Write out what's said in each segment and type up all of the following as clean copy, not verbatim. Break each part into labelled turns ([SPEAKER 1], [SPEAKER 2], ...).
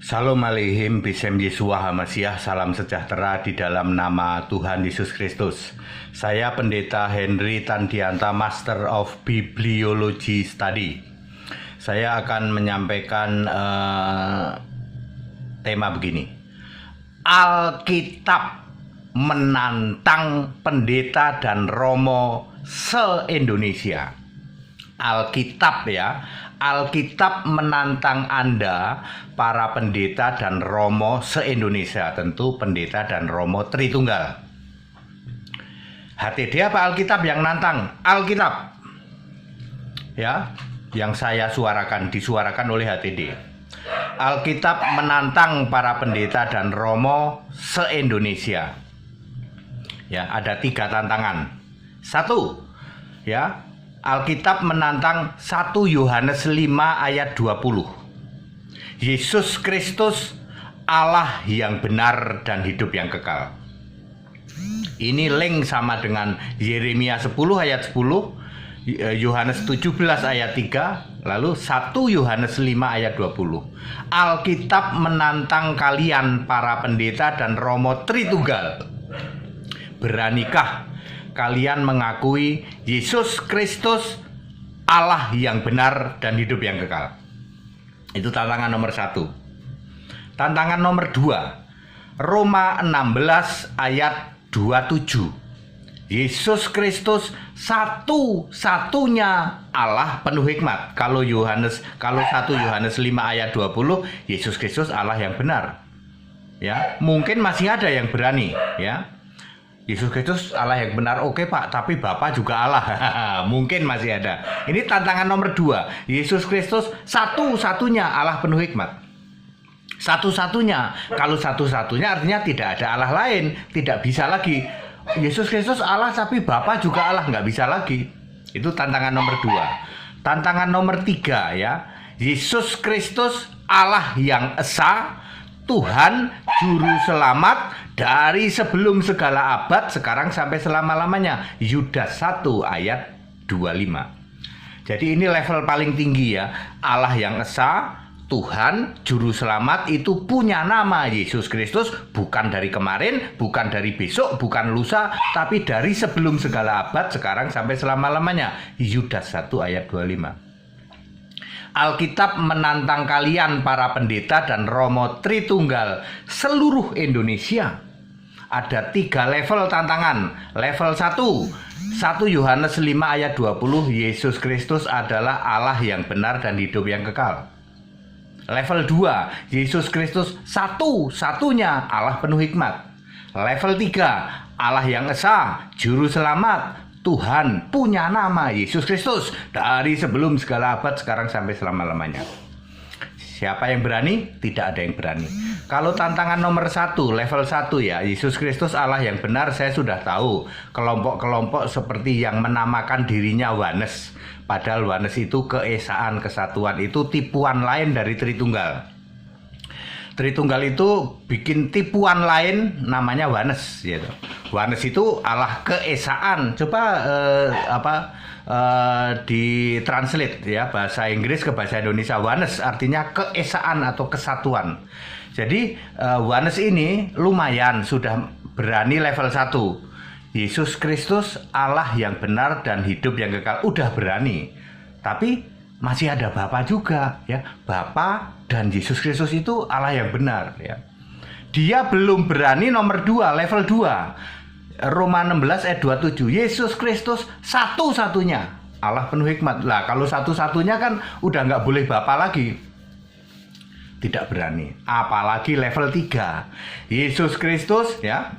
[SPEAKER 1] Salam aleihim bisem Yesua Hamasiah, salam sejahtera di dalam nama Tuhan Yesus Kristus. Saya Pendeta Henry Tandianta, Master of Bibliology Study. Saya akan menyampaikan tema begini. Alkitab menantang pendeta dan romo se-Indonesia. Alkitab ya, Alkitab menantang Anda, para pendeta dan romo se-Indonesia, tentu pendeta dan romo Tritunggal. HTD apa Alkitab yang nantang? Alkitab ya, yang saya disuarakan oleh HTD. Alkitab menantang para pendeta dan romo se-Indonesia. Ya, ada 3 tantangan. 1, ya, Alkitab menantang 1 Yohanes 5 ayat 20. Yesus Kristus Allah yang benar dan hidup yang kekal. Ini link sama dengan Yeremia 10 ayat 10, Yohanes 17 ayat 3, lalu 1 Yohanes 5 ayat 20. Alkitab menantang kalian para pendeta dan romo Tritunggal. Beranikah kalian mengakui Yesus Kristus Allah yang benar dan hidup yang kekal? Itu tantangan nomor 1. Tantangan nomor 2, Roma 16 ayat 27. Yesus Kristus satu-satunya Allah penuh hikmat. Kalau 1 Yohanes 5 ayat 20, Yesus Kristus Allah yang benar. Ya, mungkin masih ada yang berani, ya. Yesus Kristus Allah yang benar, oke Pak, tapi Bapa juga Allah. Mungkin masih ada. Ini tantangan nomor 2. Yesus Kristus satu-satunya Allah penuh hikmat. Satu-satunya. Kalau satu-satunya artinya tidak ada Allah lain. Tidak bisa lagi. Yesus Kristus Allah tapi Bapa juga Allah. Nggak bisa lagi. Itu tantangan nomor 2. Tantangan nomor 3 ya. Yesus Kristus Allah yang esa, Tuhan Juru Selamat dari sebelum segala abad, sekarang sampai selama-lamanya. Yudas 1 ayat 25. Jadi ini level paling tinggi ya. Allah yang esa, Tuhan Juru Selamat itu punya nama Yesus Kristus, bukan dari kemarin, bukan dari besok, bukan lusa, tapi dari sebelum segala abad, sekarang sampai selama-lamanya. Yudas 1 ayat 25. Alkitab menantang kalian para pendeta dan romo Tritunggal seluruh Indonesia. Ada 3 level tantangan. Level 1 Yohanes 5 ayat 20, Yesus Kristus adalah Allah yang benar dan hidup yang kekal. Level 2, Yesus Kristus satu-satunya Allah penuh hikmat. Level 3, Allah yang esa, Juru Selamat, Tuhan punya nama Yesus Kristus dari sebelum segala abad, sekarang sampai selama-lamanya. Siapa yang berani? Tidak ada yang berani. Kalau tantangan nomor 1, level 1 ya, Yesus Kristus Allah yang benar, saya sudah tahu. Kelompok-kelompok seperti yang menamakan dirinya Wanes. Padahal Wanes itu keesaan, kesatuan, itu tipuan lain dari Tritunggal. Tritunggal itu bikin tipuan lain namanya Wanes gitu. Wanes itu Allah keesaan. Coba ditranslate ya, bahasa Inggris ke bahasa Indonesia. Wanes artinya keesaan atau kesatuan. Jadi Wanes ini lumayan sudah berani level 1. Yesus Kristus Allah yang benar dan hidup yang kekal, udah berani. Tapi masih ada Bapa juga ya. Bapa dan Yesus Kristus itu Allah yang benar ya. Dia belum berani nomor 2, level 2. Roma 16 ayat 27. Yesus Kristus satu-satunya Allah penuh hikmat. Lah kalau satu-satunya kan udah nggak boleh Bapa lagi. Tidak berani. Apalagi level 3. Yesus Kristus ya,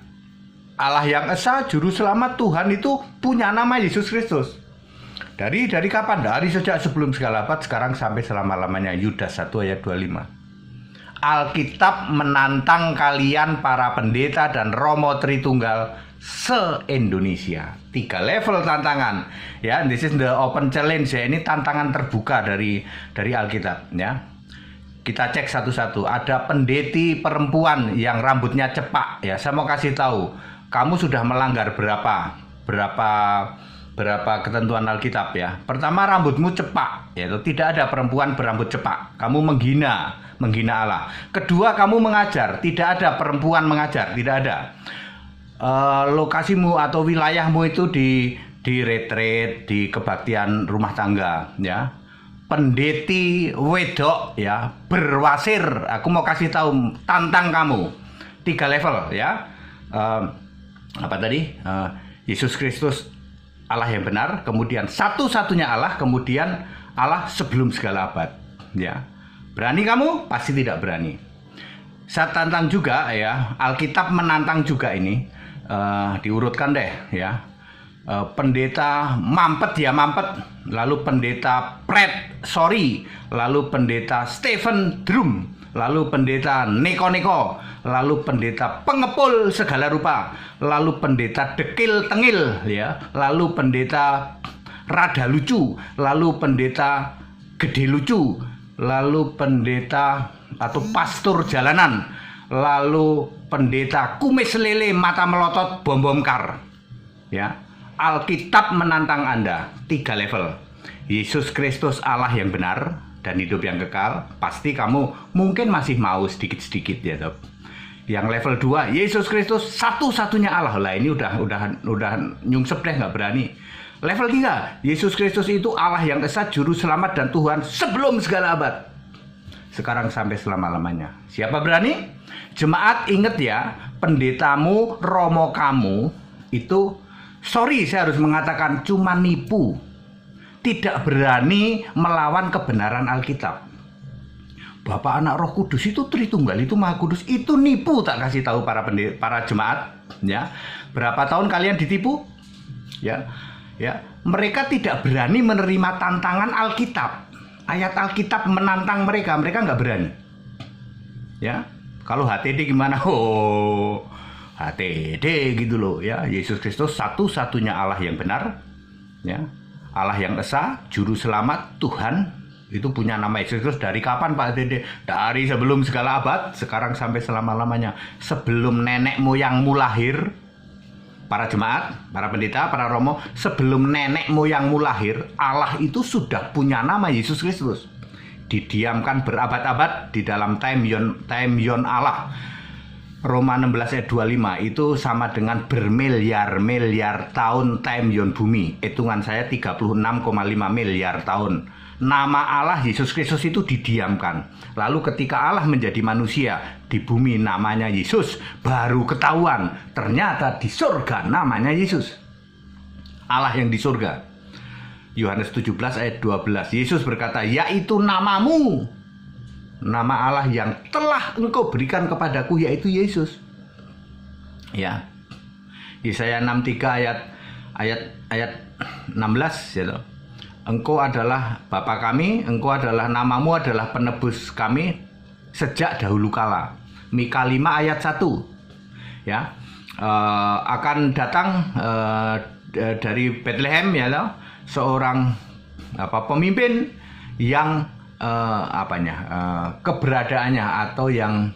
[SPEAKER 1] Allah yang esa, Juru Selamat, Tuhan itu punya nama Yesus Kristus. Dari kapan? Dari sejak sebelum segala abad, sekarang sampai selama-lamanya. Yudas 1 ayat 25. Alkitab menantang kalian para pendeta dan romo Tritunggal se-Indonesia. 3 level tantangan. Ya, this is the open challenge ya. Ini tantangan terbuka dari Alkitab ya. Kita cek satu-satu. Ada pendeti perempuan yang rambutnya cepak ya. Saya mau kasih tahu, kamu sudah melanggar berapa ketentuan Alkitab ya. Pertama, rambutmu cepak, yaitu tidak ada perempuan berambut cepak. Kamu menghina menghina Allah. Kedua, kamu mengajar, tidak ada perempuan mengajar, tidak ada. Lokasimu atau wilayahmu itu di retreat, di kebaktian rumah tangga, ya. Pendeti wedok, ya, berwasir. Aku mau kasih tahu, tantang kamu 3 level, ya. Apa tadi? Yesus Kristus Allah yang benar, kemudian satu-satunya Allah, kemudian Allah sebelum segala abad, ya. Berani kamu? Pasti tidak berani. Saya tantang juga, ya. Alkitab menantang juga ini. Diurutkan deh, ya. Pendeta mampet, ya mampet, lalu pendeta Pret Sorry, lalu pendeta Stephen Drum, lalu pendeta Neko-Neko, lalu pendeta pengepul segala rupa, lalu pendeta dekil tengil, ya, lalu pendeta rada lucu, lalu pendeta gede lucu, lalu pendeta atau pastor jalanan, lalu pendeta kumis lele mata melotot bom kar, ya. Alkitab menantang Anda 3 level. Yesus Kristus Allah yang benar dan hidup yang kekal. Pasti kamu mungkin masih mau sedikit-sedikit, ya sob. Yang level 2, Yesus Kristus satu-satunya Allah. Lah ini udah nyungsep deh, nggak berani. Level 3, Yesus Kristus itu Allah yang esa, juru selamat dan Tuhan sebelum segala abad, sekarang sampai selama-lamanya. Siapa berani? Jemaat, ingat ya, pendetamu, romo kamu itu, sorry saya harus mengatakan, cuma nipu. Tidak berani melawan kebenaran Alkitab. Bapak, Anak, Roh Kudus itu Tritunggal, itu Maha Kudus, itu nipu. Tak kasih tahu para jemaat, ya. Berapa tahun kalian ditipu? Ya. Mereka tidak berani menerima tantangan Alkitab. Ayat Alkitab menantang mereka nggak berani. Ya. Kalau HTD gimana? Oh, HTD gitu loh, ya. Yesus Kristus satu-satunya Allah yang benar, ya. Allah yang esa, juru selamat, Tuhan. Itu punya nama Yesus Kristus dari kapan, Pak HTD? Dari sebelum segala abad, sekarang sampai selama-lamanya. Sebelum nenek moyangmu lahir, para jemaat, para pendeta, para romo, sebelum nenek moyangmu lahir, Allah itu sudah punya nama Yesus Kristus. Didiamkan berabad-abad di dalam time yon Allah. Roma 16 ayat 25 itu sama dengan bermiliar-miliar tahun time yon bumi. Hitungan saya 36,5 miliar tahun. Nama Allah Yesus Kristus itu didiamkan. Lalu ketika Allah menjadi manusia di bumi namanya Yesus, baru ketahuan ternyata di surga namanya Yesus. Allah yang di surga. Yohanes 17 ayat 12. Yesus berkata, yaitu namamu. Nama Allah yang telah engkau berikan kepadaku, yaitu Yesus. Ya. Yesaya 63 ayat 16, ya. Engkau adalah Bapa kami, engkau adalah, namamu adalah penebus kami sejak dahulu kala. Mika 5 ayat 1. Ya. Akan datang dari Bethlehem, ya loh, seorang pemimpin yang keberadaannya atau yang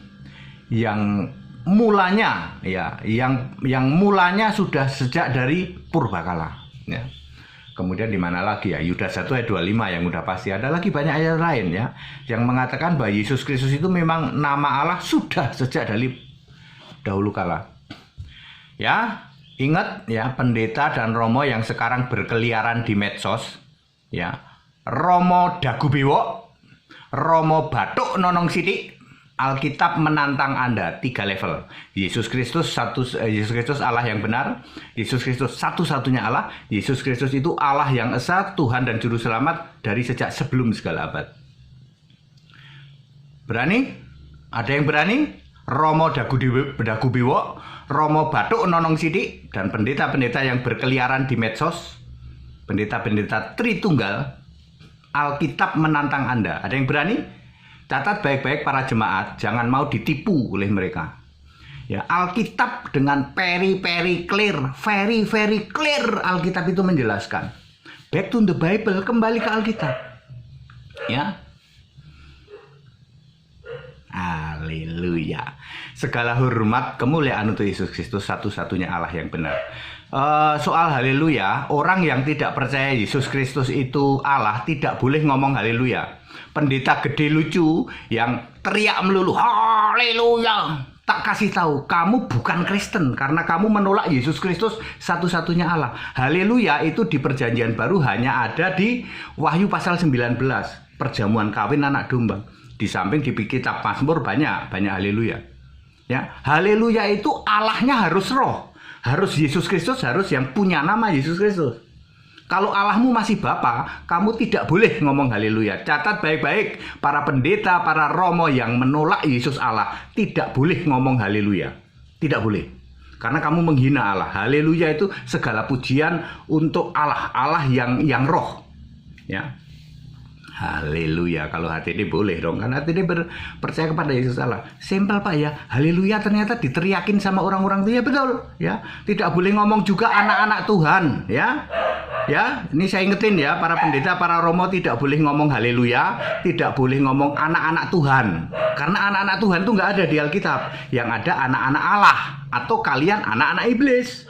[SPEAKER 1] mulanya, ya, yang mulanya sudah sejak dari purbakala, ya. Kemudian di mana lagi, ya? Yudas 1 ayat 25 yang udah pasti. Ada lagi banyak ayat lain, ya, yang mengatakan bahwa Yesus Kristus itu memang nama Allah sudah sejak dari dahulu kala. Ya, ingat ya, pendeta dan romo yang sekarang berkeliaran di medsos, ya. Romo dagu bewok, romo batuk nonong sidik. Alkitab menantang Anda 3 level. Yesus Kristus Allah yang benar, Yesus Kristus satu-satunya Allah, Yesus Kristus itu Allah yang esa, Tuhan dan juru selamat dari sejak sebelum segala abad. Berani? Ada yang berani? Romo dagu bewok, romo batuk nonong sidik, dan pendeta-pendeta yang berkeliaran di medsos, pendeta-pendeta Tritunggal. Alkitab menantang Anda. Ada yang berani? Catat baik-baik para jemaat, jangan mau ditipu oleh mereka. Ya, Alkitab dengan very clear, very clear, Alkitab itu menjelaskan. Back to the Bible, kembali ke Alkitab. Ya. Nah, Haleluya. Segala hormat kemuliaan untuk Yesus Kristus, satu-satunya Allah yang benar. Soal haleluya, orang yang tidak percaya Yesus Kristus itu Allah tidak boleh ngomong haleluya. Pendeta gede lucu yang teriak melulu haleluya, tak kasih tahu kamu bukan Kristen karena kamu menolak Yesus Kristus satu-satunya Allah. Haleluya itu di Perjanjian Baru hanya ada di Wahyu pasal 19, perjamuan kawin anak domba. Di samping di kitab Mazmur banyak haleluya. Ya, haleluya itu Allahnya harus roh, harus Yesus Kristus, harus yang punya nama Yesus Kristus. Kalau Allahmu masih Bapa, kamu tidak boleh ngomong haleluya. Catat baik-baik, para pendeta, para romo yang menolak Yesus Allah tidak boleh ngomong haleluya. Tidak boleh. Karena kamu menghina Allah. Haleluya itu segala pujian untuk Allah, Allah yang roh. Ya. Haleluya. Kalau HTD boleh dong, karena HTD percaya kepada Yesus Allah. Simpel Pak ya. Haleluya ternyata diteriakin sama orang-orang itu ya, betul ya. Tidak boleh ngomong juga anak-anak Tuhan ya. Ya, ini saya ingetin ya, para pendeta, para romo tidak boleh ngomong haleluya, tidak boleh ngomong anak-anak Tuhan. Karena anak-anak Tuhan itu nggak ada di Alkitab. Yang ada anak-anak Allah atau kalian anak-anak iblis.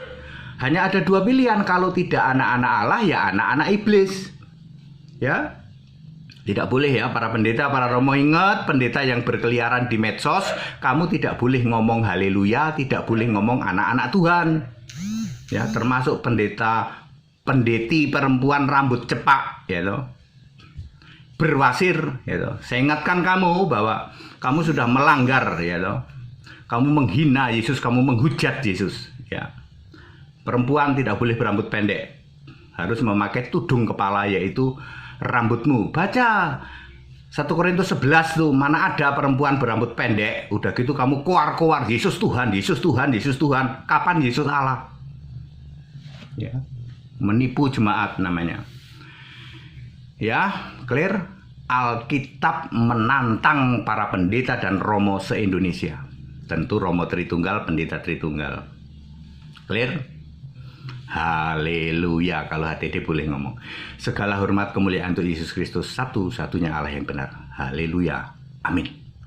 [SPEAKER 1] Hanya ada dua pilihan, kalau tidak anak-anak Allah ya anak-anak iblis. Ya. Tidak boleh ya para pendeta, para romo, ingat, pendeta yang berkeliaran di medsos, kamu tidak boleh ngomong haleluya, tidak boleh ngomong anak-anak Tuhan. Ya, termasuk pendeti perempuan rambut cepak, ya toh. Berwasir, ya toh. Saya ingatkan kamu bahwa kamu sudah melanggar, ya toh. Kamu menghina Yesus, kamu menghujat Yesus, ya. Perempuan tidak boleh berambut pendek. Harus memakai tudung kepala, yaitu rambutmu. Baca 1 Korintus 11 tuh, mana ada perempuan berambut pendek. Udah gitu kamu koar-koar Yesus Tuhan, Yesus Tuhan, Yesus Tuhan. Kapan Yesus Allah? Ya. Menipu jemaat namanya. Ya, clear? Alkitab menantang para pendeta dan romo se-Indonesia. Tentu romo Tritunggal, pendeta Tritunggal. Clear? Haleluya, kalau HTD boleh ngomong. Segala hormat kemuliaan untuk Yesus Kristus, satu-satunya Allah yang benar. Haleluya. Amin.